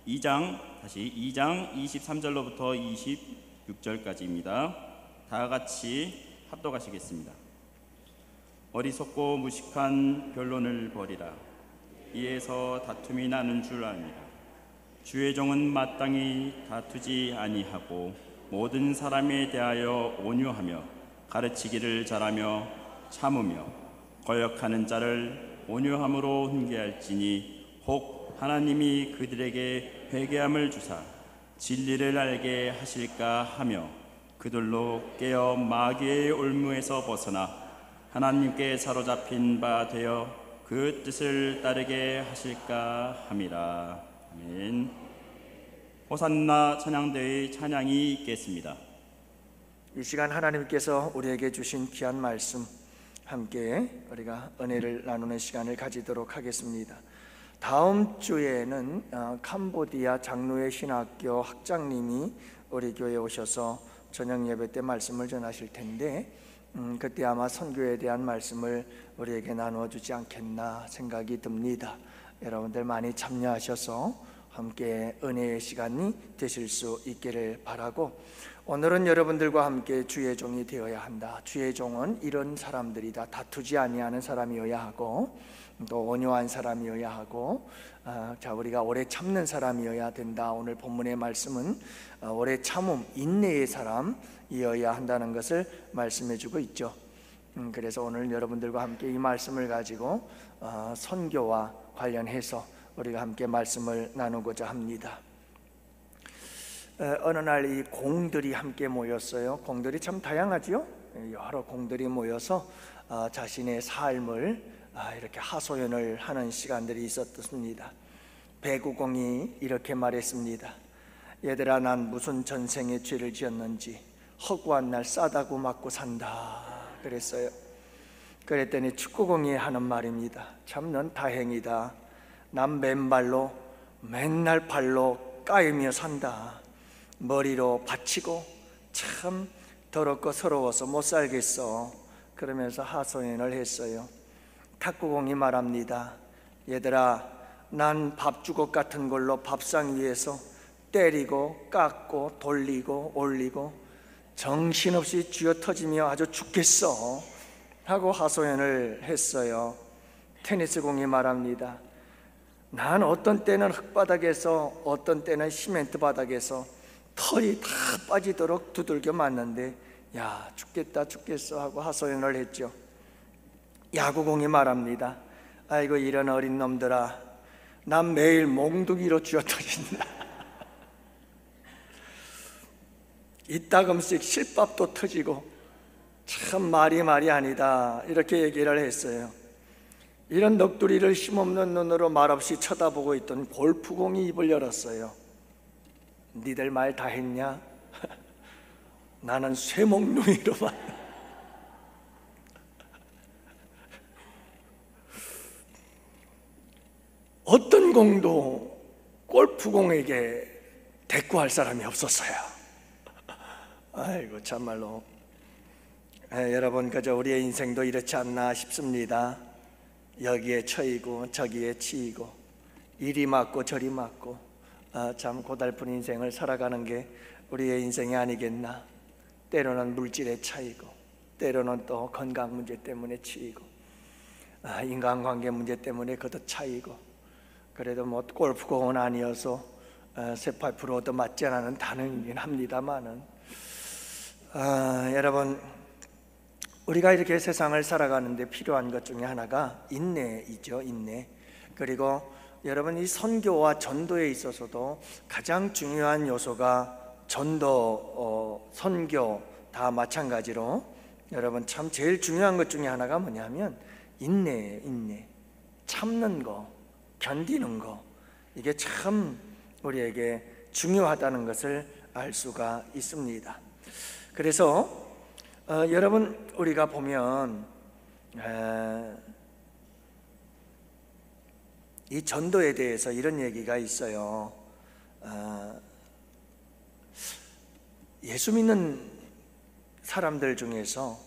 2장 23절로부터 26절까지입니다. 다 같이 합독하시겠습니다. 어리석고 무식한 변론을 버리라. 이에서 다툼이 나는 줄 압니다. 주의 종은 마땅히 다투지 아니하고 모든 사람에 대하여 온유하며 가르치기를 잘하며 참으며 거역하는 자를 온유함으로 훈계할지니 혹 하나님이 그들에게 회개함을 주사 진리를 알게 하실까 하며 그들로 깨어 마귀의 올무에서 벗어나 하나님께 사로잡힌 바 되어 그 뜻을 따르게 하실까 함이라. 아멘. 호산나 찬양대의 찬양이 있겠습니다. 이 시간 하나님께서 우리에게 주신 귀한 말씀 함께 우리가 은혜를 나누는 시간을 가지도록 하겠습니다. 다음 주에는 캄보디아 장로의 신학교 학장님이 우리 교회에 오셔서 저녁 예배 때 말씀을 전하실 텐데 그때 아마 선교에 대한 말씀을 우리에게 나누어 주지 않겠나 생각이 듭니다. 여러분들 많이 참여하셔서 함께 은혜의 시간이 되실 수 있기를 바라고, 오늘은 여러분들과 함께 주의 종이 되어야 한다. 주의 종은 이런 사람들이다. 다투지 아니하는 사람이어야 하고 또 온유한 사람이어야 하고 우리가 오래 참는 사람이어야 된다. 오늘 본문의 말씀은 오래 참음, 인내의 사람이어야 한다는 것을 말씀해 주고 있죠. 그래서 오늘 여러분들과 함께 이 말씀을 가지고 선교와 관련해서 우리가 함께 말씀을 나누고자 합니다. 어느 날 이 공들이 함께 모였어요. 공들이 참 다양하지요. 여러 공들이 모여서 자신의 삶을 이렇게 하소연을 하는 시간들이 있었습니다. 배구공이 이렇게 말했습니다. 얘들아, 난 무슨 전생에 죄를 지었는지 허구한 날 싸다구 맞고 산다 그랬어요. 그랬더니 축구공이 하는 말입니다. 참 넌 다행이다. 난 맨발로 맨날 발로 까이며 산다. 머리로 받치고 참 더럽고 서러워서 못 살겠어. 그러면서 하소연을 했어요. 탁구공이 말합니다. 얘들아, 난 밥주걱 같은 걸로 밥상 위에서 때리고 깎고 돌리고 올리고 정신없이 쥐어터지며 아주 죽겠어 하고 하소연을 했어요. 테니스공이 말합니다. 난 어떤 때는 흙바닥에서 어떤 때는 시멘트 바닥에서 털이 다 빠지도록 두들겨 맞는데 야, 죽겠다 죽겠어 하고 하소연을 했죠. 야구공이 말합니다. 아이고 이런 어린 놈들아, 난 매일 몽둥이로 쥐어터진다. 이따금씩 실밥도 터지고 참 말이 아니다 이렇게 얘기를 했어요. 이런 넋두리를 힘없는 눈으로 말없이 쳐다보고 있던 골프공이 입을 열었어요. 니들 말 다 했냐? 나는 쇠목둥이로만. 어떤 공도 골프공에게 대꾸할 사람이 없었어요. 아이고 참말로 여러분, 그저 우리의 인생도 이렇지 않나 싶습니다. 여기에 처이고 저기에 치이고 이리 맞고 저리 맞고 참 고달픈 인생을 살아가는 게 우리의 인생이 아니겠나. 때로는 물질에 차이고 때로는 또 건강 문제 때문에 치이고 인간관계 문제 때문에 거듭 차이고, 그래도 뭐 골프공은 아니어서 쇠파이프로 얻어 맞지 않은 다능이긴 합니다만은 여러분, 우리가 이렇게 세상을 살아가는데 필요한 것 중에 하나가 인내이죠. 인내. 그리고 여러분, 이 선교와 전도에 있어서도 가장 중요한 요소가 전도, 선교 다 마찬가지로 여러분 참 제일 중요한 것 중에 하나가 뭐냐면 인내예요. 인내. 참는 거, 견디는 거, 이게 참 우리에게 중요하다는 것을 알 수가 있습니다. 그래서 여러분, 우리가 보면 이 전도에 대해서 이런 얘기가 있어요. 예수 믿는 사람들 중에서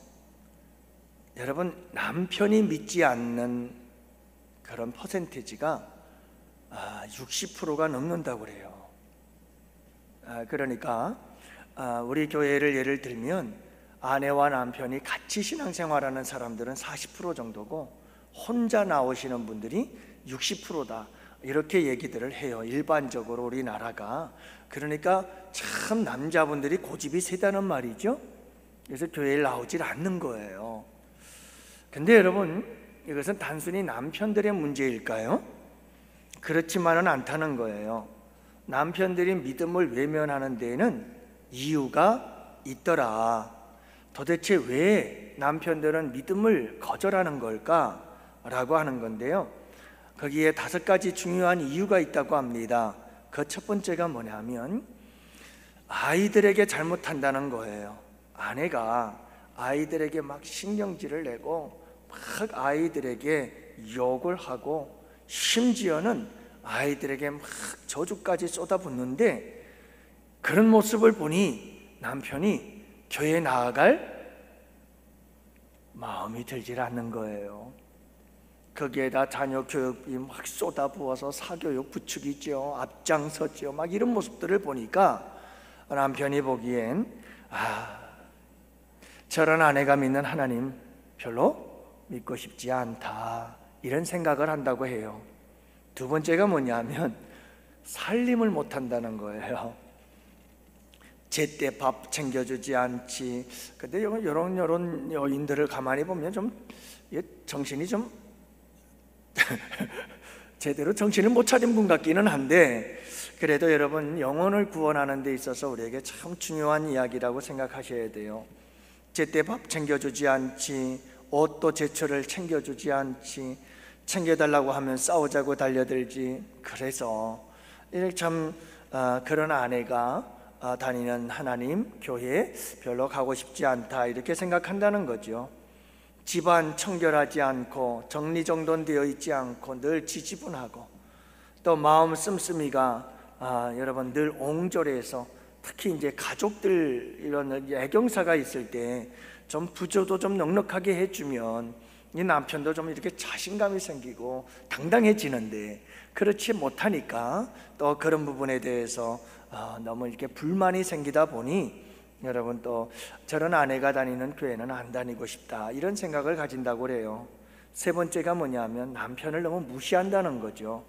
여러분 남편이 믿지 않는 그런 퍼센테이지가 60%가 넘는다고 그래요. 그러니까 우리 교회를 예를 들면 아내와 남편이 같이 신앙생활하는 사람들은 40% 정도고 혼자 나오시는 분들이 60%다, 이렇게 얘기들을 해요, 일반적으로 우리나라가. 그러니까 참 남자분들이 고집이 세다는 말이죠. 그래서 교회에 나오질 않는 거예요. 근데 여러분, 이것은 단순히 남편들의 문제일까요? 그렇지만은 않다는 거예요. 남편들이 믿음을 외면하는 데에는 이유가 있더라. 도대체 왜 남편들은 믿음을 거절하는 걸까? 라고 하는 건데요, 거기에 5가지 중요한 이유가 있다고 합니다. 그 첫 번째가 뭐냐면 아이들에게 잘못한다는 거예요. 아내가 아이들에게 막 신경질을 내고 막 아이들에게 욕을 하고 심지어는 아이들에게 막 저주까지 쏟아붓는데, 그런 모습을 보니 남편이 교회에 나아갈 마음이 들질 않는 거예요. 거기에다 자녀 교육비 막 쏟아부어서 사교육 부추기죠, 앞장서죠. 막 이런 모습들을 보니까 남편이 보기엔 저런 아내가 믿는 하나님 별로 믿고 싶지 않다, 이런 생각을 한다고 해요. 두 번째가 뭐냐면 살림을 못한다는 거예요. 제때 밥 챙겨주지 않지. 근데 이런 요인들을 가만히 보면 좀 정신이 좀 제대로 정신을 못 차린 분 같기는 한데, 그래도 여러분, 영혼을 구원하는 데 있어서 우리에게 참 중요한 이야기라고 생각하셔야 돼요. 제때 밥 챙겨주지 않지, 옷도 제철을 챙겨주지 않지, 챙겨달라고 하면 싸우자고 달려들지. 그래서 이렇게 참 그런 아내가 다니는 하나님 교회에 별로 가고 싶지 않다, 이렇게 생각한다는 거죠. 집안 청결하지 않고 정리정돈되어 있지 않고 늘 지지분하고, 또 마음 씀씀이가 여러분 늘 옹졸해서, 특히 이제 가족들 이런 애경사가 있을 때 좀 부조도 좀 넉넉하게 해주면 이 남편도 좀 이렇게 자신감이 생기고 당당해지는데, 그렇지 못하니까 또 그런 부분에 대해서 너무 이렇게 불만이 생기다 보니 여러분 또 저런 아내가 다니는 교회는 안 다니고 싶다, 이런 생각을 가진다고 그래요. 세 번째가 뭐냐면 남편을 너무 무시한다는 거죠.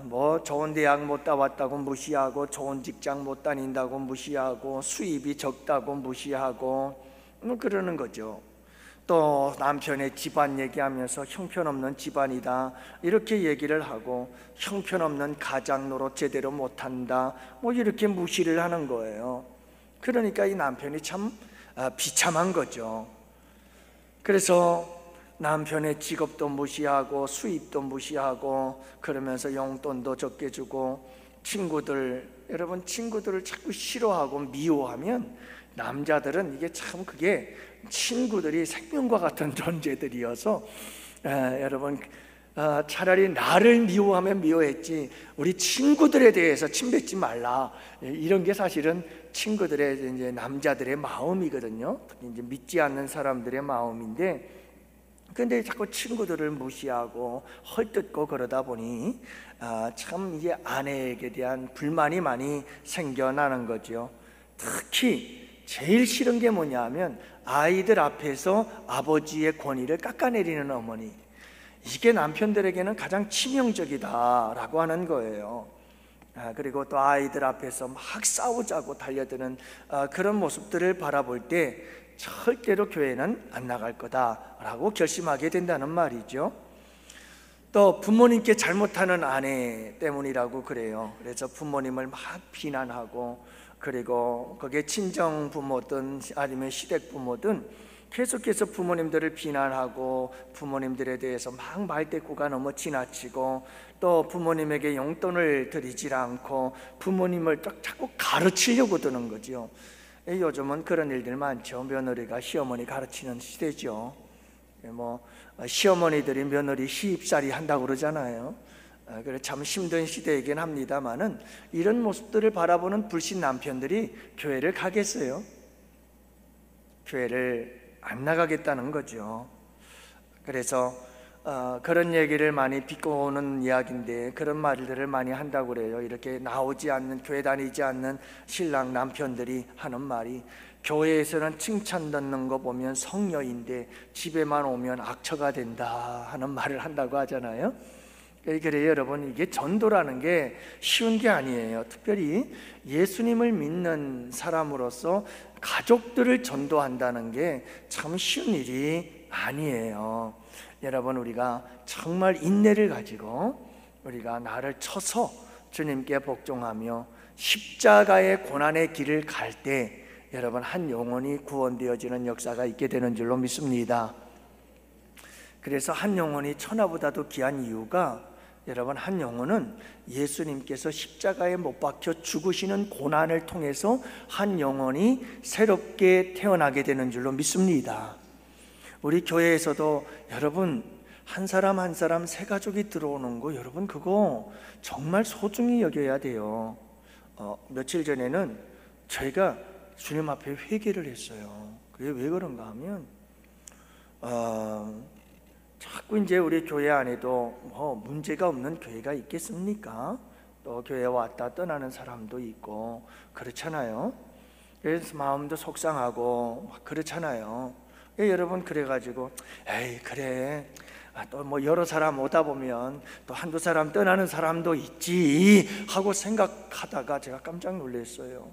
뭐 좋은 대학 못 나왔다고 무시하고, 좋은 직장 못 다닌다고 무시하고, 수입이 적다고 무시하고, 그러는 거죠. 또 남편의 집안 얘기하면서 형편없는 집안이다, 이렇게 얘기를 하고, 형편없는 가장 노릇 제대로 못한다, 뭐 이렇게 무시를 하는 거예요. 그러니까 이 남편이 참 비참한 거죠. 그래서 남편의 직업도 무시하고 수입도 무시하고, 그러면서 용돈도 적게 주고, 여러분 친구들을 자꾸 싫어하고 미워하면 남자들은 이게 참, 그게 친구들이 생명과 같은 존재들이어서 여러분 차라리 나를 미워하면 미워했지 우리 친구들에 대해서 침뱉지 말라, 이런 게 사실은 친구들의 이제 남자들의 마음이거든요. 특히 이제 믿지 않는 사람들의 마음인데, 근데 자꾸 친구들을 무시하고 헐뜯고 그러다 보니 참 이게 아내에게 대한 불만이 많이 생겨나는 거죠. 특히 제일 싫은 게 뭐냐면 아이들 앞에서 아버지의 권위를 깎아내리는 어머니, 이게 남편들에게는 가장 치명적이다라고 하는 거예요. 그리고 또 아이들 앞에서 막 싸우자고 달려드는 그런 모습들을 바라볼 때 절대로 교회는 안 나갈 거다라고 결심하게 된다는 말이죠. 또 부모님께 잘못하는 아내 때문이라고 그래요. 그래서 부모님을 막 비난하고, 그리고 그게 친정 부모든 아니면 시댁 부모든 계속해서 부모님들을 비난하고, 부모님들에 대해서 막 말대꾸가 너무 지나치고, 또 부모님에게 용돈을 드리지 않고 부모님을 자꾸 가르치려고 드는 거죠. 요즘은 그런 일들 많죠. 며느리가 시어머니 가르치는 시대죠. 뭐 시어머니들이 며느리 시집살이 한다고 그러잖아요. 그래 참 힘든 시대이긴 합니다만은, 이런 모습들을 바라보는 불신 남편들이 교회를 가겠어요? 교회를 안 나가겠다는 거죠. 그래서 그런 얘기를 많이 비꼬는 이야기인데 그런 말들을 많이 한다고 그래요. 이렇게 나오지 않는, 교회 다니지 않는 신랑 남편들이 하는 말이, 교회에서는 칭찬 듣는 거 보면 성녀인데 집에만 오면 악처가 된다 하는 말을 한다고 하잖아요. 그래요 여러분, 이게 전도라는 게 쉬운 게 아니에요. 특별히 예수님을 믿는 사람으로서 가족들을 전도한다는 게 참 쉬운 일이 아니에요. 여러분, 우리가 정말 인내를 가지고 우리가 나를 쳐서 주님께 복종하며 십자가의 고난의 길을 갈 때 여러분, 한 영혼이 구원되어지는 역사가 있게 되는 줄로 믿습니다. 그래서 한 영혼이 천하보다도 귀한 이유가, 여러분, 한 영혼은 예수님께서 십자가에 못 박혀 죽으시는 고난을 통해서 한 영혼이 새롭게 태어나게 되는 줄로 믿습니다. 우리 교회에서도 여러분, 한 사람 한 사람 새 가족이 들어오는 거, 여러분 그거 정말 소중히 여겨야 돼요. 며칠 전에는 저희가 주님 앞에 회개를 했어요. 그게 왜 그런가 하면 자꾸 이제 우리 교회 안에도 뭐 문제가 없는 교회가 있겠습니까? 또 교회 왔다 떠나는 사람도 있고 그렇잖아요. 그래서 마음도 속상하고 그렇잖아요. 여러분, 그래가지고 에이 그래, 또 뭐 여러 사람 오다 보면 또 한두 사람 떠나는 사람도 있지 하고 생각하다가 제가 깜짝 놀랐어요.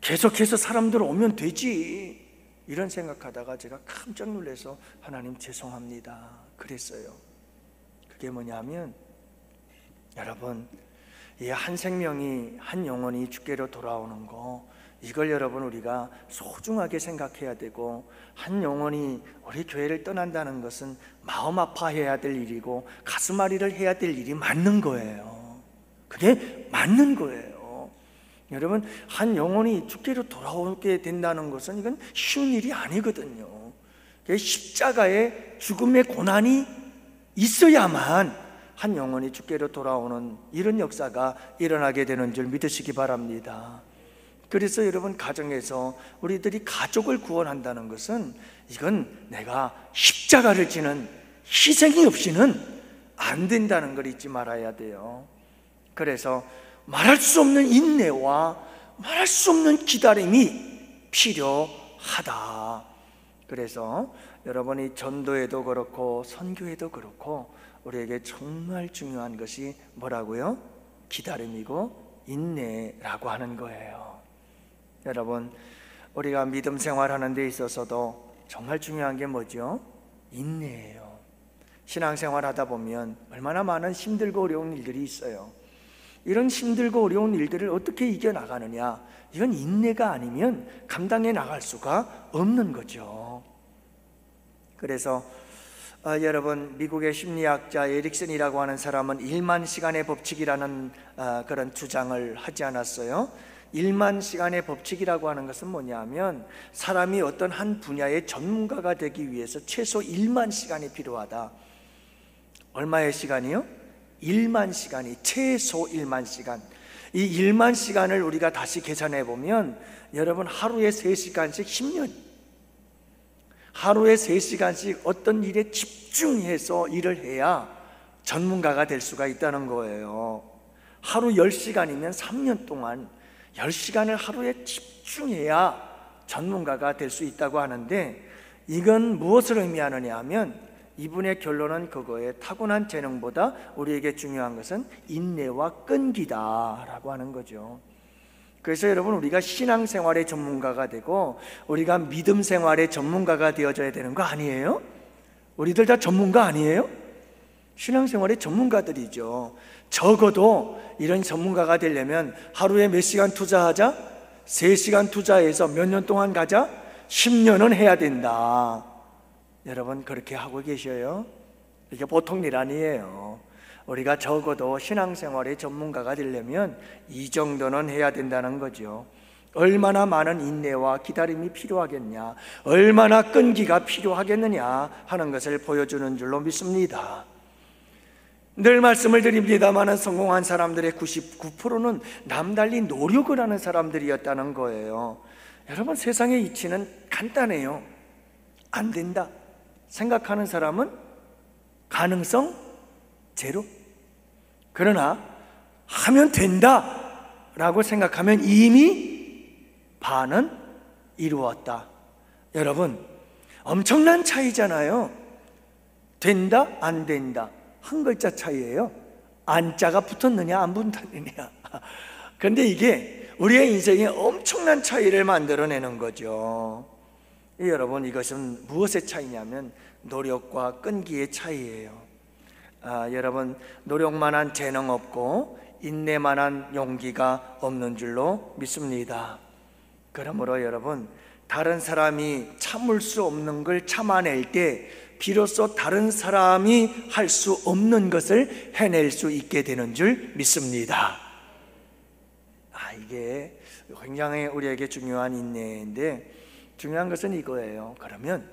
계속해서 사람들 오면 되지 이런 생각하다가 제가 깜짝 놀라서 하나님 죄송합니다 그랬어요. 그게 뭐냐면, 여러분, 이 한 생명이, 한 영혼이 주께로 돌아오는 거, 이걸 여러분 우리가 소중하게 생각해야 되고, 한 영혼이 우리 교회를 떠난다는 것은 마음 아파해야 될 일이고 가슴앓이를 해야 될 일이 맞는 거예요. 그게 맞는 거예요. 여러분, 한 영혼이 주께로 돌아오게 된다는 것은 이건 쉬운 일이 아니거든요. 십자가의 죽음의 고난이 있어야만 한 영혼이 주께로 돌아오는 이런 역사가 일어나게 되는 줄 믿으시기 바랍니다. 그래서 여러분, 가정에서 우리들이 가족을 구원한다는 것은 이건 내가 십자가를 지는 희생이 없이는 안 된다는 걸 잊지 말아야 돼요. 그래서 말할 수 없는 인내와 말할 수 없는 기다림이 필요하다. 그래서 여러분이 전도에도 그렇고 선교에도 그렇고 우리에게 정말 중요한 것이 뭐라고요? 기다림이고 인내라고 하는 거예요. 여러분, 우리가 믿음 생활하는 데 있어서도 정말 중요한 게 뭐죠? 인내예요. 신앙생활 하다 보면 얼마나 많은 힘들고 어려운 일들이 있어요. 이런 힘들고 어려운 일들을 어떻게 이겨나가느냐, 이건 인내가 아니면 감당해 나갈 수가 없는 거죠. 그래서 여러분, 미국의 심리학자 에릭슨이라고 하는 사람은 1만 시간의 법칙이라는 그런 주장을 하지 않았어요. 1만 시간의 법칙이라고 하는 것은 뭐냐면, 사람이 어떤 한 분야의 전문가가 되기 위해서 최소 1만 시간이 필요하다. 얼마의 시간이요? 1만 시간이, 최소 1만 시간. 이 1만 시간을 우리가 다시 계산해 보면 여러분, 하루에 3시간씩 10년, 하루에 3시간씩 어떤 일에 집중해서 일을 해야 전문가가 될 수가 있다는 거예요. 하루 10시간이면 3년 동안 10시간을 하루에 집중해야 전문가가 될 수 있다고 하는데, 이건 무엇을 의미하느냐 하면, 이분의 결론은 그거에 타고난 재능보다 우리에게 중요한 것은 인내와 끈기다라고 하는 거죠. 그래서 여러분, 우리가 신앙생활의 전문가가 되고 우리가 믿음 생활의 전문가가 되어져야 되는 거 아니에요? 우리들 다 전문가 아니에요? 신앙생활의 전문가들이죠. 적어도 이런 전문가가 되려면 하루에 몇 시간 투자하자? 3시간 투자해서 몇 년 동안 가자? 10년은 해야 된다. 여러분, 그렇게 하고 계셔요? 이게 보통 일 아니에요. 우리가 적어도 신앙생활의 전문가가 되려면 이 정도는 해야 된다는 거죠. 얼마나 많은 인내와 기다림이 필요하겠냐, 얼마나 끈기가 필요하겠느냐 하는 것을 보여주는 줄로 믿습니다. 늘 말씀을 드립니다만 성공한 사람들의 99%는 남달리 노력을 하는 사람들이었다는 거예요. 여러분, 세상의 이치는 간단해요. 안 된다, 생각하는 사람은 가능성 제로. 그러나 하면 된다 라고 생각하면 이미 반은 이루었다. 여러분, 엄청난 차이잖아요. 된다 안 된다 한 글자 차이예요. 안자가 붙었느냐 안 붙었느냐. 그런데 이게 우리의 인생에 엄청난 차이를 만들어내는 거죠. 여러분, 이것은 무엇의 차이냐면 노력과 끈기의 차이예요. 여러분, 노력만한 재능 없고 인내만한 용기가 없는 줄로 믿습니다. 그러므로 여러분, 다른 사람이 참을 수 없는 걸 참아낼 때 비로소 다른 사람이 할 수 없는 것을 해낼 수 있게 되는 줄 믿습니다. 이게 굉장히 우리에게 중요한 인내인데, 중요한 것은 이거예요. 그러면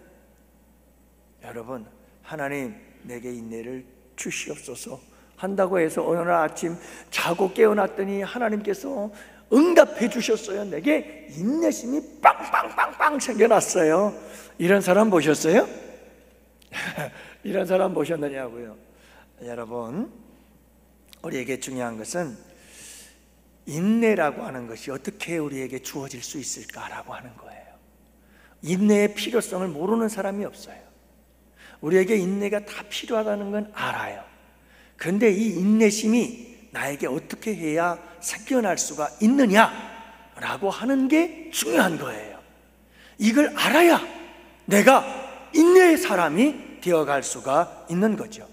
여러분, 하나님 내게 인내를 주시옵소서 한다고 해서 오늘 아침 자고 깨어났더니 하나님께서 응답해 주셨어요. 내게 인내심이 빵빵빵빵 생겨났어요. 이런 사람 보셨어요? 이런 사람 보셨느냐고요. 여러분, 우리에게 중요한 것은 인내라고 하는 것이 어떻게 우리에게 주어질 수 있을까라고 하는 거예요. 인내의 필요성을 모르는 사람이 없어요. 우리에게 인내가 다 필요하다는 건 알아요. 그런데 이 인내심이 나에게 어떻게 해야 생겨날 수가 있느냐라고 하는 게 중요한 거예요. 이걸 알아야 내가 인내의 사람이 되어갈 수가 있는 거죠.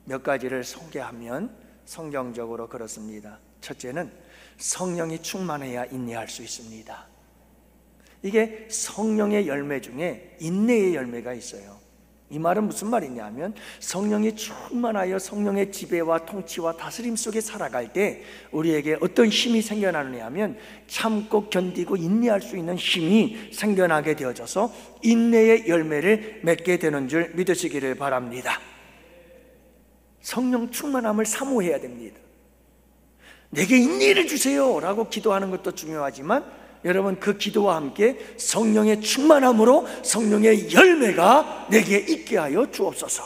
몇 가지를 소개하면 성경적으로 그렇습니다. 첫째는 성령이 충만해야 인내할 수 있습니다. 이게 성령의 열매 중에 인내의 열매가 있어요. 이 말은 무슨 말이냐면 성령이 충만하여 성령의 지배와 통치와 다스림 속에 살아갈 때 우리에게 어떤 힘이 생겨나느냐 하면 참고 견디고 인내할 수 있는 힘이 생겨나게 되어져서 인내의 열매를 맺게 되는 줄 믿으시기를 바랍니다. 성령 충만함을 사모해야 됩니다. 내게 인내를 주세요 라고 기도하는 것도 중요하지만 여러분, 그 기도와 함께 성령의 충만함으로 성령의 열매가 내게 있게 하여 주옵소서.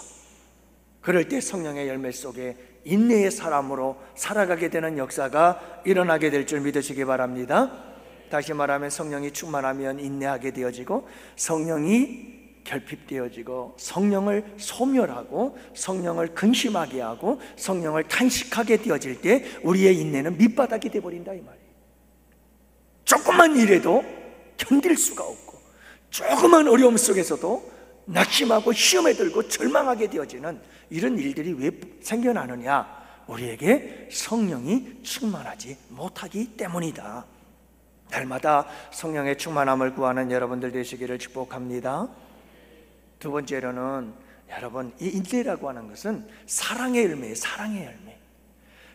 그럴 때 성령의 열매 속에 인내의 사람으로 살아가게 되는 역사가 일어나게 될 줄 믿으시기 바랍니다. 다시 말하면 성령이 충만하면 인내하게 되어지고, 성령이 결핍되어지고, 성령을 소멸하고 성령을 근심하게 하고 성령을 탄식하게 되어질 때 우리의 인내는 밑바닥이 되어버린다 이 말이에요. 조금만 일해도 견딜 수가 없고, 조그만 어려움 속에서도 낙심하고 시험에 들고 절망하게 되어지는 이런 일들이 왜 생겨나느냐? 우리에게 성령이 충만하지 못하기 때문이다. 날마다 성령의 충만함을 구하는 여러분들 되시기를 축복합니다. 두 번째로는 여러분, 이 인내라고 하는 것은 사랑의 열매예요. 사랑의 열매.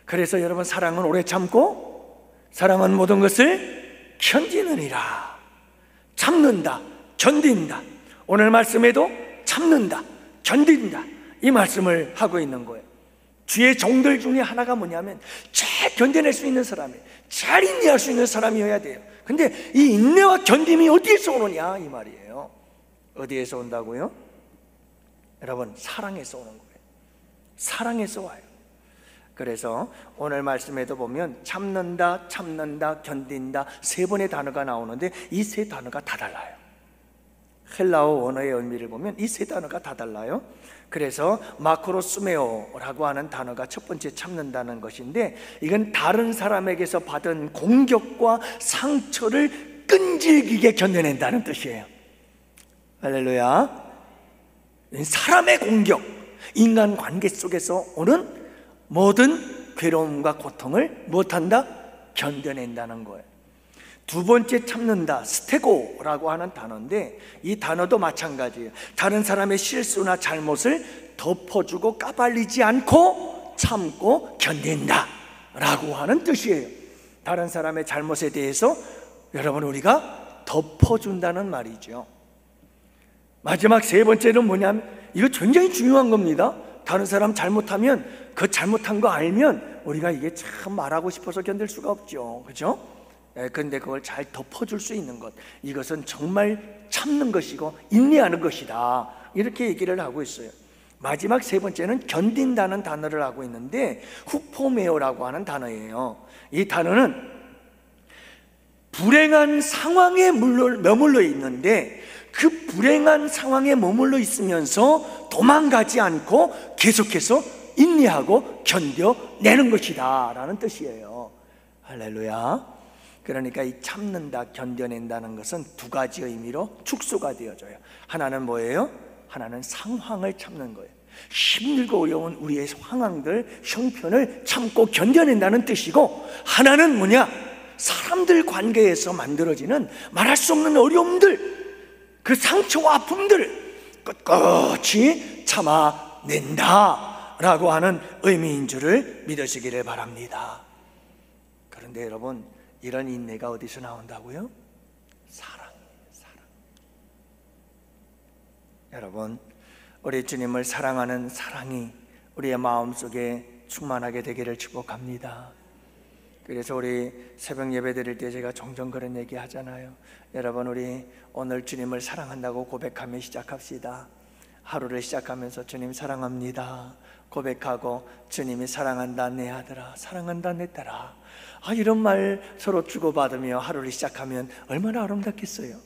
그래서 여러분, 사랑은 오래 참고 사랑은 모든 것을 견디느니라. 참는다, 견딘다. 오늘 말씀에도 참는다, 견딘다 이 말씀을 하고 있는 거예요. 주의 종들 중에 하나가 뭐냐면 잘 견뎌낼 수 있는 사람이에요. 잘 인내할 수 있는 사람이어야 돼요. 근데 이 인내와 견딤이 어디에서 오느냐 이 말이에요. 어디에서 온다고요? 여러분, 사랑에서 오는 거예요. 사랑에서 와요. 그래서 오늘 말씀에도 보면 참는다, 참는다, 견딘다 세 번의 단어가 나오는데 이 세 단어가 다 달라요. 헬라어 원어의 의미를 보면 이 세 단어가 다 달라요. 그래서 마크로스메오라고 하는 단어가 첫 번째 참는다는 것인데, 이건 다른 사람에게서 받은 공격과 상처를 끈질기게 견뎌낸다는 뜻이에요. 할렐루야. 사람의 공격, 인간관계 속에서 오는 모든 괴로움과 고통을 무엇한다? 견뎌낸다는 거예요. 두 번째 참는다, 스테고라고 하는 단어인데 이 단어도 마찬가지예요. 다른 사람의 실수나 잘못을 덮어주고 까발리지 않고 참고 견딘다 라고 하는 뜻이에요. 다른 사람의 잘못에 대해서 여러분, 우리가 덮어준다는 말이죠. 마지막 세 번째는 뭐냐면, 이거 굉장히 중요한 겁니다. 다른 사람 잘못하면 그 잘못한 거 알면 우리가 이게 참 말하고 싶어서 견딜 수가 없죠. 그렇죠? 그런데 그걸 잘 덮어줄 수 있는 것, 이것은 정말 참는 것이고 인내하는 것이다 이렇게 얘기를 하고 있어요. 마지막 세 번째는 견딘다는 단어를 하고 있는데 후포메오라고 하는 단어예요. 이 단어는 불행한 상황에 머물러 있는데 그 불행한 상황에 머물러 있으면서 도망가지 않고 계속해서 인내하고 견뎌내는 것이다 라는 뜻이에요. 할렐루야. 그러니까 이 참는다, 견뎌낸다는 것은 두 가지 의미로 축소가 되어져요. 하나는 뭐예요? 하나는 상황을 참는 거예요. 힘들고 어려운 우리의 상황들, 형편을 참고 견뎌낸다는 뜻이고, 하나는 뭐냐? 사람들 관계에서 만들어지는 말할 수 없는 어려움들, 그 상처와 아픔들을 끝까지 참아낸다 라고 하는 의미인 줄을 믿으시기를 바랍니다. 그런데 여러분, 이런 인내가 어디서 나온다고요? 사랑이에요. 사랑. 여러분, 우리 주님을 사랑하는 사랑이 우리의 마음속에 충만하게 되기를 축복합니다. 그래서 우리 새벽 예배 드릴 때 제가 종종 그런 얘기 하잖아요. 여러분, 우리 오늘 주님을 사랑한다고 고백하며 시작합시다. 하루를 시작하면서 주님 사랑합니다 고백하고, 주님이 사랑한다 내 아들아, 사랑한다 내 딸아, 이런 말 서로 주고받으며 하루를 시작하면 얼마나 아름답겠어요.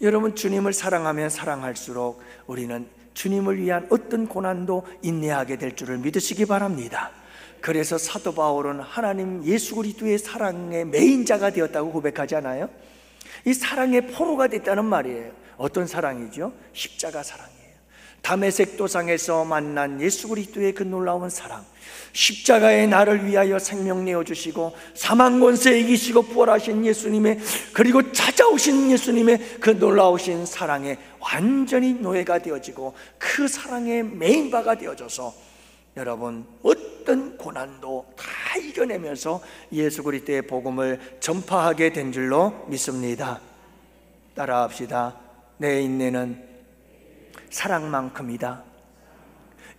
여러분, 주님을 사랑하면 사랑할수록 우리는 주님을 위한 어떤 고난도 인내하게 될 줄을 믿으시기 바랍니다. 그래서 사도 바울은 하나님 예수 그리스도의 사랑의 메인자가 되었다고 고백하잖아요. 이 사랑의 포로가 됐다는 말이에요. 어떤 사랑이죠? 십자가 사랑이에요. 다메섹 도상에서 만난 예수 그리스도의 그 놀라운 사랑, 십자가에 나를 위하여 생명 내어주시고 사망 권세 이기시고 부활하신 예수님의, 그리고 찾아오신 예수님의 그 놀라우신 사랑에 완전히 노예가 되어지고 그 사랑의 메인바가 되어져서 여러분, 어떤 고난도 다 이겨내면서 예수 그리스도의 복음을 전파하게 된 줄로 믿습니다. 따라합시다. 내 인내는 사랑만큼이다.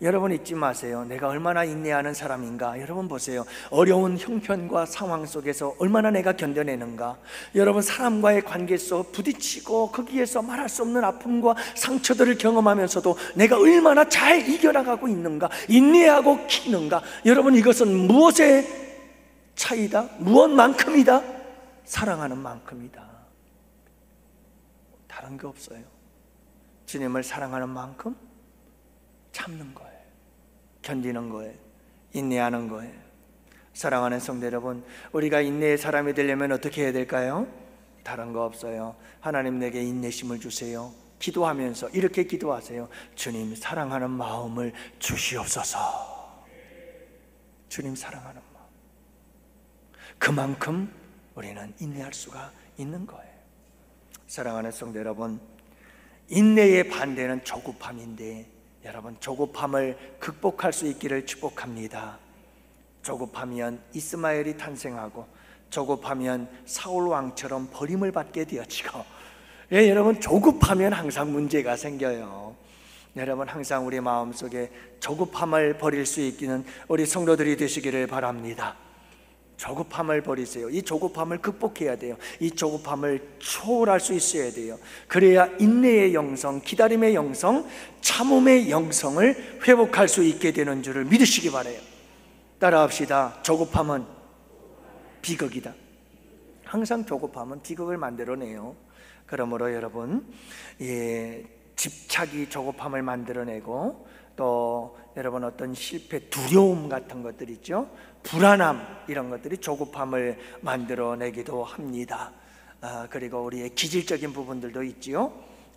여러분, 잊지 마세요. 내가 얼마나 인내하는 사람인가. 여러분 보세요. 어려운 형편과 상황 속에서 얼마나 내가 견뎌내는가. 여러분, 사람과의 관계에서 부딪히고 거기에서 말할 수 없는 아픔과 상처들을 경험하면서도 내가 얼마나 잘 이겨나가고 있는가, 인내하고 키는가. 여러분, 이것은 무엇의 차이다? 무엇만큼이다? 사랑하는 만큼이다. 다른 게 없어요. 주님을 사랑하는 만큼 참는 거예요. 견디는 거예요. 인내하는 거예요. 사랑하는 성도 여러분, 우리가 인내의 사람이 되려면 어떻게 해야 될까요? 다른 거 없어요. 하나님, 내게 인내심을 주세요. 기도하면서 이렇게 기도하세요. 주님, 사랑하는 마음을 주시옵소서. 주님 사랑하는 마음, 그만큼 우리는 인내할 수가 있는 거예요. 사랑하는 성도 여러분, 인내의 반대는 조급함인데, 여러분, 조급함을 극복할 수 있기를 축복합니다. 조급하면 이스마엘이 탄생하고, 조급하면 사울 왕처럼 버림을 받게 되어지고, 여러분, 조급하면 항상 문제가 생겨요. 여러분, 항상 우리 마음속에 조급함을 버릴 수 있기는 우리 성도들이 되시기를 바랍니다. 조급함을 버리세요. 이 조급함을 극복해야 돼요. 이 조급함을 초월할 수 있어야 돼요. 그래야 인내의 영성, 기다림의 영성, 참음의 영성을 회복할 수 있게 되는 줄을 믿으시기 바라요. 따라합시다. 조급함은 비극이다. 항상 조급함은 비극을 만들어내요. 그러므로 여러분, 집착이 조급함을 만들어내고, 또 여러분, 어떤 실패, 두려움 같은 것들 있죠. 불안함, 이런 것들이 조급함을 만들어내기도 합니다. 그리고 우리의 기질적인 부분들도 있지요.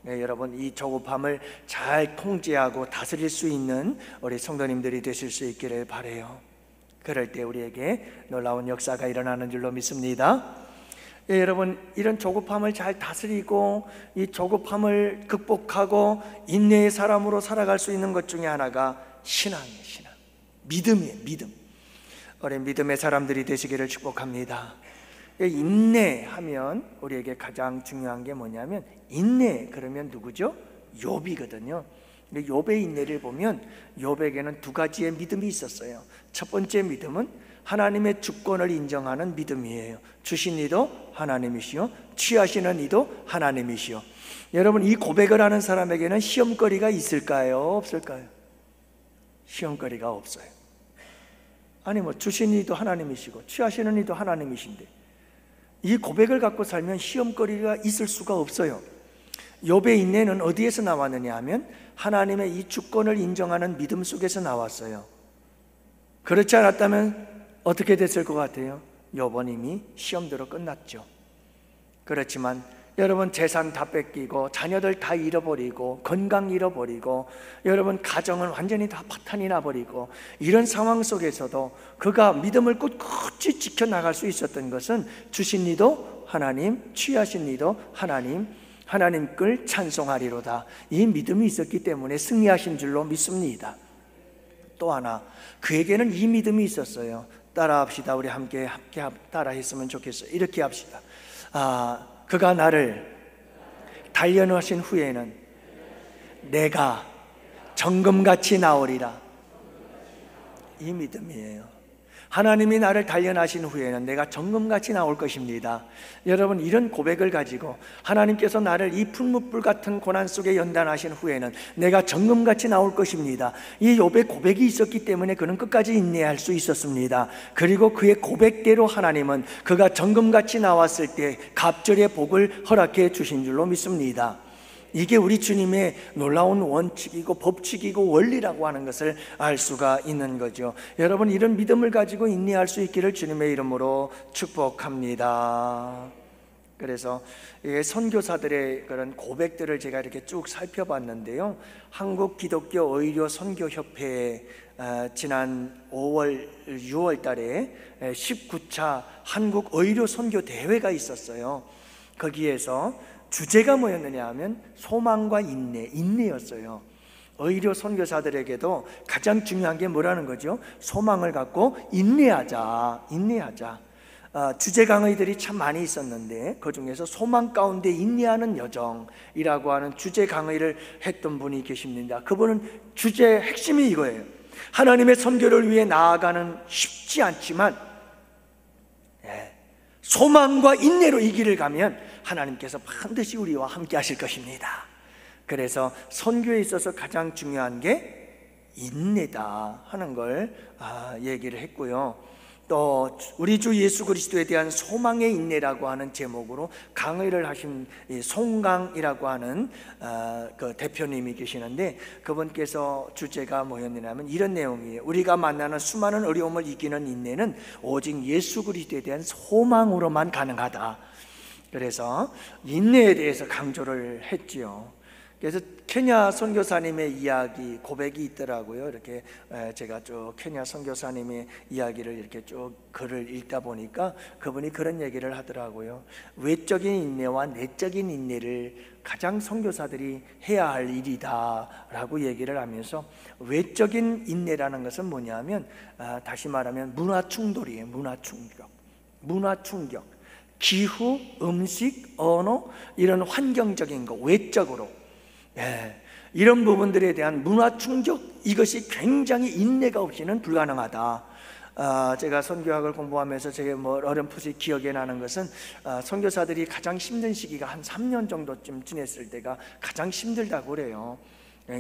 여러분, 이 조급함을 잘 통제하고 다스릴 수 있는 우리 성도님들이 되실 수 있기를 바라요. 그럴 때 우리에게 놀라운 역사가 일어나는 줄로 믿습니다. 여러분, 이런 조급함을 잘 다스리고 이 조급함을 극복하고 인내의 사람으로 살아갈 수 있는 것 중에 하나가 신앙이에요. 신앙, 믿음이에요. 믿음. 우리 믿음의 사람들이 되시기를 축복합니다. 인내하면 우리에게 가장 중요한 게 뭐냐면, 인내 그러면 누구죠? 욥이거든요. 욥의 인내를 보면 욥에게는 두 가지의 믿음이 있었어요. 첫 번째 믿음은 하나님의 주권을 인정하는 믿음이에요. 주신 이도 하나님이시요 취하시는 이도 하나님이시요. 여러분, 이 고백을 하는 사람에게는 시험거리가 있을까요? 없을까요? 시험거리가 없어요. 아니 뭐 주신 이도 하나님이시고 취하시는 이도 하나님이신데 이 고백을 갖고 살면 시험거리가 있을 수가 없어요. 욥의 인내는 어디에서 나왔느냐 하면 하나님의 이 주권을 인정하는 믿음 속에서 나왔어요. 그렇지 않았다면 어떻게 됐을 것 같아요? 욥은 이미 시험대로 끝났죠. 그렇지만 여러분, 재산 다 뺏기고 자녀들 다 잃어버리고 건강 잃어버리고 여러분 가정은 완전히 다 파탄이 나버리고 이런 상황 속에서도 그가 믿음을 꿋꿋이 지켜나갈 수 있었던 것은 주신 이도 하나님, 취하신 이도 하나님, 하나님을 찬송하리로다. 이 믿음이 있었기 때문에 승리하신 줄로 믿습니다. 또 하나, 그에게는 이 믿음이 있었어요. 따라합시다. 우리 함께 따라했으면 좋겠어요. 이렇게 합시다. 그가 나를 단련하신 후에는 내가 정금같이 나오리라. 이 믿음이에요. 하나님이 나를 단련하신 후에는 내가 정금같이 나올 것입니다. 여러분, 이런 고백을 가지고 하나님께서 나를 이 풀무불 같은 고난 속에 연단하신 후에는 내가 정금같이 나올 것입니다. 이 욥의 고백이 있었기 때문에 그는 끝까지 인내할 수 있었습니다. 그리고 그의 고백대로 하나님은 그가 정금같이 나왔을 때 갑절의 복을 허락해 주신 줄로 믿습니다. 이게 우리 주님의 놀라운 원칙이고 법칙이고 원리라고 하는 것을 알 수가 있는 거죠. 여러분, 이런 믿음을 가지고 인내할 수 있기를 주님의 이름으로 축복합니다. 그래서 선교사들의 그런 고백들을 제가 이렇게 쭉 살펴봤는데요, 한국 기독교 의료 선교협회에 지난 5월, 6월 달에 19차 한국 의료 선교 대회가 있었어요. 거기에서 주제가 뭐였느냐 하면 소망과 인내였어요. 의료 선교사들에게도 가장 중요한 게 뭐라는 거죠? 소망을 갖고 인내하자. 주제 강의들이 참 많이 있었는데 그 중에서 소망 가운데 인내하는 여정이라고 하는 주제 강의를 했던 분이 계십니다. 그분은 주제 핵심이 이거예요. 하나님의 선교를 위해 나아가는 쉽지 않지만 소망과 인내로 이 길을 가면 하나님께서 반드시 우리와 함께 하실 것입니다. 그래서 선교에 있어서 가장 중요한 게 인내다 하는 걸 얘기를 했고요. 또 우리 주 예수 그리스도에 대한 소망의 인내라고 하는 제목으로 강의를 하신 송강이라고 하는 그 대표님이 계시는데 그분께서 주제가 뭐였냐면 이런 내용이에요. 우리가 만나는 수많은 어려움을 이기는 인내는 오직 예수 그리스도에 대한 소망으로만 가능하다. 그래서 인내에 대해서 강조를 했지요. 그래서 케냐 선교사님의 이야기, 고백이 있더라고요. 이렇게 제가 쭉 케냐 선교사님의 이야기를 이렇게 쭉 글을 읽다 보니까 그분이 그런 얘기를 하더라고요. 외적인 인내와 내적인 인내를 가장 선교사들이 해야 할 일이다 라고 얘기를 하면서, 외적인 인내라는 것은 뭐냐면 다시 말하면 문화 충돌이에요. 문화 충격, 기후, 음식, 언어, 이런 환경적인 거, 외적으로 이런 부분들에 대한 문화 충격, 이것이 굉장히 인내가 없이는 불가능하다. 제가 선교학을 공부하면서 제가 어렴풋이 기억에 나는 것은 선교사들이 가장 힘든 시기가 한 3년 정도쯤 지냈을 때가 가장 힘들다고 그래요.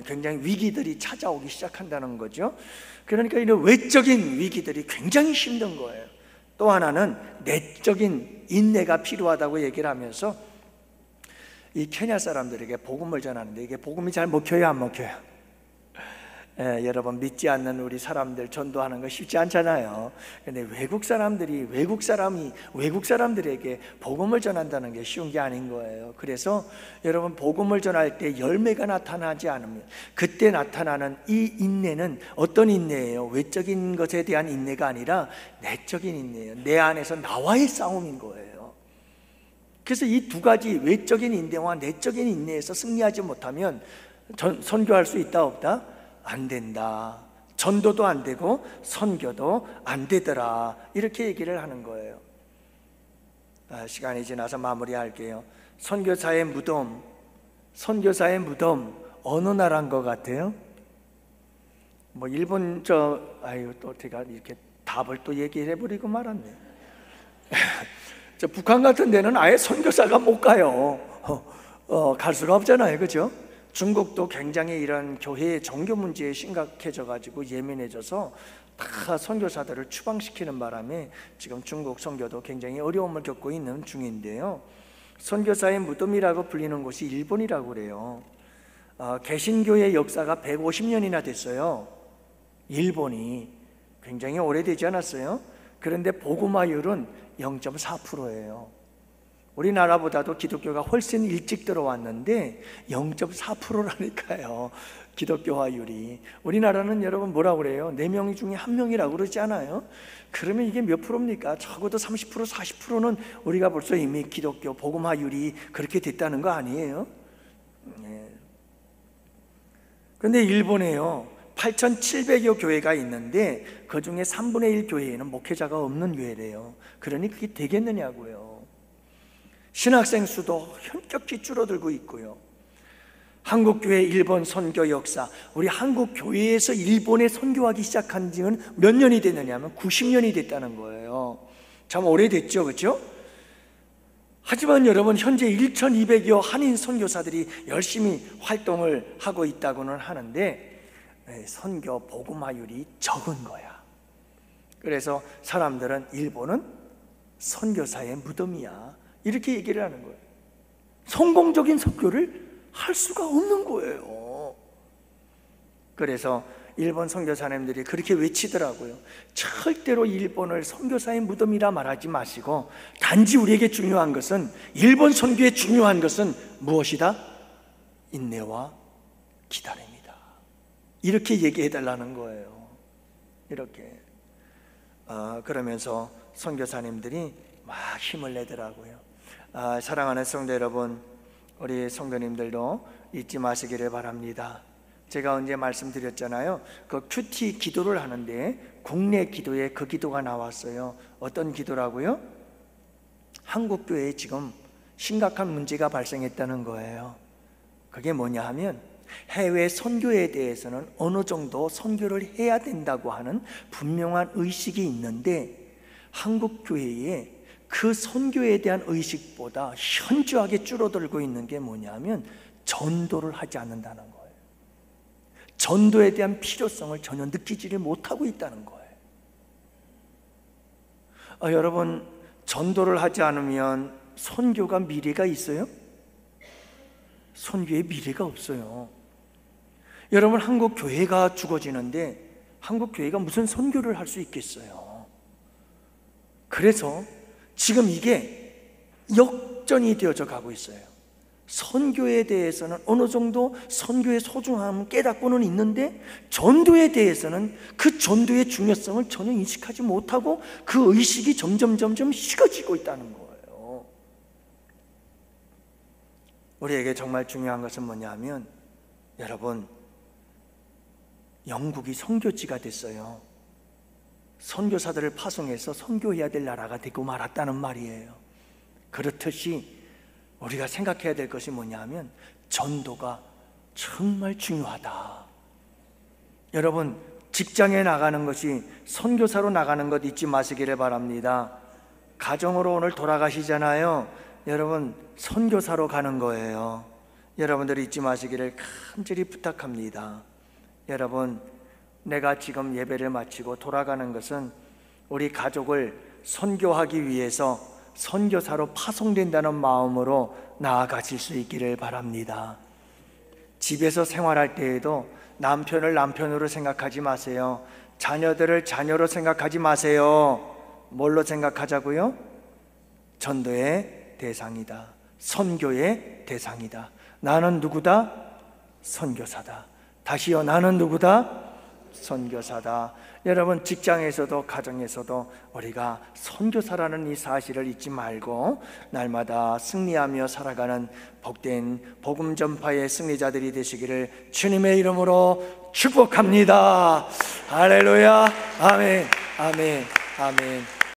굉장히 위기들이 찾아오기 시작한다는 거죠. 그러니까 이런 외적인 위기들이 굉장히 힘든 거예요. 또 하나는 내적인 인내가 필요하다고 얘기를 하면서 이 케냐 사람들에게 복음을 전하는데 이게 복음이 잘 먹혀요, 안 먹혀요? 여러분, 믿지 않는 우리 사람들 전도하는 거 쉽지 않잖아요. 근데 외국 사람이 외국 사람들에게 복음을 전한다는 게 쉬운 게 아닌 거예요. 그래서 여러분, 복음을 전할 때 열매가 나타나지 않으면 그때 나타나는 이 인내는 어떤 인내예요? 외적인 것에 대한 인내가 아니라 내적인 인내예요. 내 안에서 나와의 싸움인 거예요. 그래서 이 두 가지, 외적인 인내와 내적인 인내에서 승리하지 못하면 선교할 수 있다 없다? 안 된다. 전도도 안 되고 선교도 안 되더라. 이렇게 얘기를 하는 거예요. 시간이 지나서 마무리할게요. 선교사의 무덤 어느 나라인 것 같아요? 일본 또 제가 이렇게 답을 또 얘기해 버리고 말았네. 저 북한 같은 데는 아예 선교사가 못 가요. 갈 수가 없잖아요, 그죠? 중국도 굉장히 이런 교회의 종교 문제에 심각해져 가지고 예민해져서 다 선교사들을 추방시키는 바람에 지금 중국 선교도 굉장히 어려움을 겪고 있는 중인데요. 선교사의 무덤이라고 불리는 곳이 일본이라고 그래요. 개신교의 역사가 150년이나 됐어요. 일본이 굉장히 오래되지 않았어요. 그런데 복음화율은 0.4%예요. 우리나라보다도 기독교가 훨씬 일찍 들어왔는데 0.4%라니까요. 기독교화율이. 우리나라는 여러분 뭐라고 그래요? 4명 중에 1명이라고 그러지 않아요? 그러면 이게 몇 프로입니까? 적어도 30%, 40%는 우리가 벌써 이미 기독교 복음화율이 그렇게 됐다는 거 아니에요? 그런데 일본에요 8,700여 교회가 있는데 그 중에 3분의 1 교회에는 목회자가 없는 교회래요. 그러니 그게 되겠느냐고요. 신학생 수도 현격히 줄어들고 있고요. 한국교회 일본 선교 역사, 우리 한국교회에서 일본에 선교하기 시작한 지는 몇 년이 됐느냐면 90년이 됐다는 거예요. 참 오래됐죠, 그렇죠? 하지만 여러분 현재 1,200여 한인 선교사들이 열심히 활동을 하고 있다고는 하는데 선교 복음화율이 적은 거야. 그래서 사람들은 일본은 선교사의 무덤이야 이렇게 얘기를 하는 거예요. 성공적인 선교를 할 수가 없는 거예요. 그래서 일본 선교사님들이 그렇게 외치더라고요. 절대로 일본을 선교사의 무덤이라 말하지 마시고 단지 우리에게 중요한 것은, 일본 선교에 중요한 것은 무엇이다? 인내와 기다림이다. 이렇게 얘기해 달라는 거예요. 이렇게 그러면서 선교사님들이 막 힘을 내더라고요. 사랑하는 성도 여러분, 우리 성도님들도 잊지 마시기를 바랍니다. 제가 언제 말씀드렸잖아요. 그 큐티 기도를 하는데 국내 기도에 그 기도가 나왔어요. 어떤 기도라고요? 한국교회에 지금 심각한 문제가 발생했다는 거예요. 그게 뭐냐 하면 해외 선교에 대해서는 어느 정도 선교를 해야 된다고 하는 분명한 의식이 있는데 한국교회에 그 선교에 대한 의식보다 현저하게 줄어들고 있는 게 뭐냐면 전도를 하지 않는다는 거예요. 전도에 대한 필요성을 전혀 느끼지를 못하고 있다는 거예요. 여러분, 전도를 하지 않으면 선교가 미래가 있어요? 선교에 미래가 없어요. 여러분, 한국 교회가 죽어지는데 한국 교회가 무슨 선교를 할 수 있겠어요? 그래서 지금 이게 역전이 되어져 가고 있어요. 선교에 대해서는 어느 정도 선교의 소중함을 깨닫고는 있는데 전도에 대해서는 그 전도의 중요성을 전혀 인식하지 못하고 그 의식이 점점 식어지고 있다는 거예요. 우리에게 정말 중요한 것은 뭐냐면, 여러분, 영국이 선교지가 됐어요. 선교사들을 파송해서 선교해야 될 나라가 되고 말았다는 말이에요. 그렇듯이 우리가 생각해야 될 것이 뭐냐면 전도가 정말 중요하다. 여러분, 직장에 나가는 것이 선교사로 나가는 것 잊지 마시기를 바랍니다. 가정으로 오늘 돌아가시잖아요. 여러분, 선교사로 가는 거예요. 여러분들이 잊지 마시기를 간절히 부탁합니다. 여러분, 내가 지금 예배를 마치고 돌아가는 것은 우리 가족을 선교하기 위해서 선교사로 파송된다는 마음으로 나아가실 수 있기를 바랍니다. 집에서 생활할 때에도 남편을 남편으로 생각하지 마세요. 자녀들을 자녀로 생각하지 마세요. 뭘로 생각하자고요? 전도의 대상이다. 선교의 대상이다. 나는 누구다? 선교사다. 다시요, 나는 누구다? 선교사다. 여러분, 직장에서도 가정에서도 우리가 선교사라는 이 사실을 잊지 말고 날마다 승리하며 살아가는 복된 복음 전파의 승리자들이 되시기를 주님의 이름으로 축복합니다. 할렐루야. 아멘, 아멘, 아멘.